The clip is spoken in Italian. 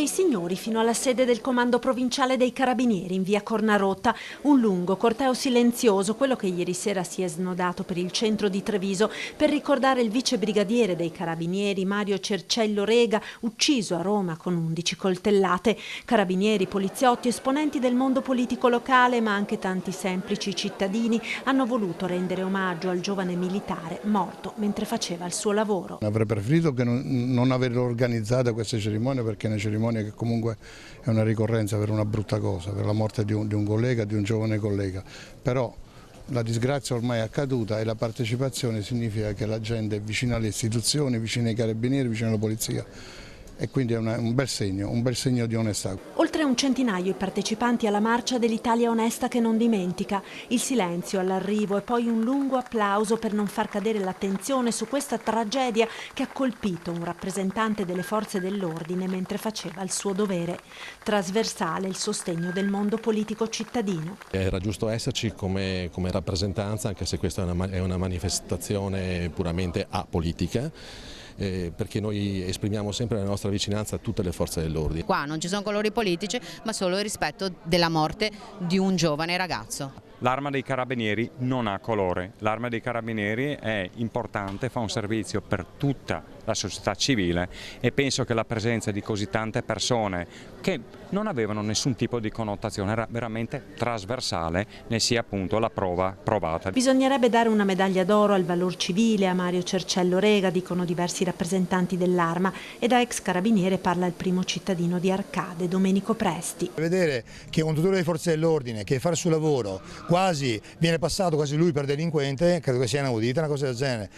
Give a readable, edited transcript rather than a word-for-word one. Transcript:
dei Signori fino alla sede del comando provinciale dei Carabinieri in via Cornarotta. Un lungo corteo silenzioso, quello che ieri sera si è snodato per il centro di Treviso per ricordare il vice brigadiere dei Carabinieri Mario Cercello Rega, ucciso a Roma con 11 coltellate. Carabinieri, poliziotti, esponenti del mondo politico locale, ma anche tanti semplici cittadini hanno voluto rendere omaggio al giovane militare morto mentre faceva il suo lavoro. Avrei preferito che non aver organizzato queste cerimonie, perché è una cerimonia che comunque è una ricorrenza per una brutta cosa, per la morte di un collega, di un giovane collega. Però la disgrazia ormai è accaduta e la partecipazione significa che la gente è vicina alle istituzioni, vicina ai carabinieri, vicina alla polizia. E quindi è un bel segno di onestà. Oltre un centinaio i partecipanti alla marcia dell'Italia onesta che non dimentica. Il silenzio all'arrivo e poi un lungo applauso per non far cadere l'attenzione su questa tragedia che ha colpito un rappresentante delle forze dell'ordine mentre faceva il suo dovere. Trasversale il sostegno del mondo politico cittadino. Era giusto esserci come rappresentanza, anche se questa è una manifestazione puramente apolitica. Perché noi esprimiamo sempre la nostra vicinanza a tutte le forze dell'ordine. Qua non ci sono colori politici, ma solo il rispetto della morte di un giovane ragazzo. L'Arma dei Carabinieri non ha colore, l'Arma dei Carabinieri è importante, fa un servizio per tutta la società civile e penso che la presenza di così tante persone che non avevano nessun tipo di connotazione, era veramente trasversale, ne sia appunto la prova provata. Bisognerebbe dare una medaglia d'oro al valor civile a Mario Cercello Rega, dicono diversi rappresentanti dell'Arma, e da ex carabiniere parla il primo cittadino di Arcade, Domenico Presti. Vedere che un tuttore delle forze dell'ordine che fa il suo lavoro quasi viene passato quasi lui per delinquente, credo che sia inaudita una cosa del genere.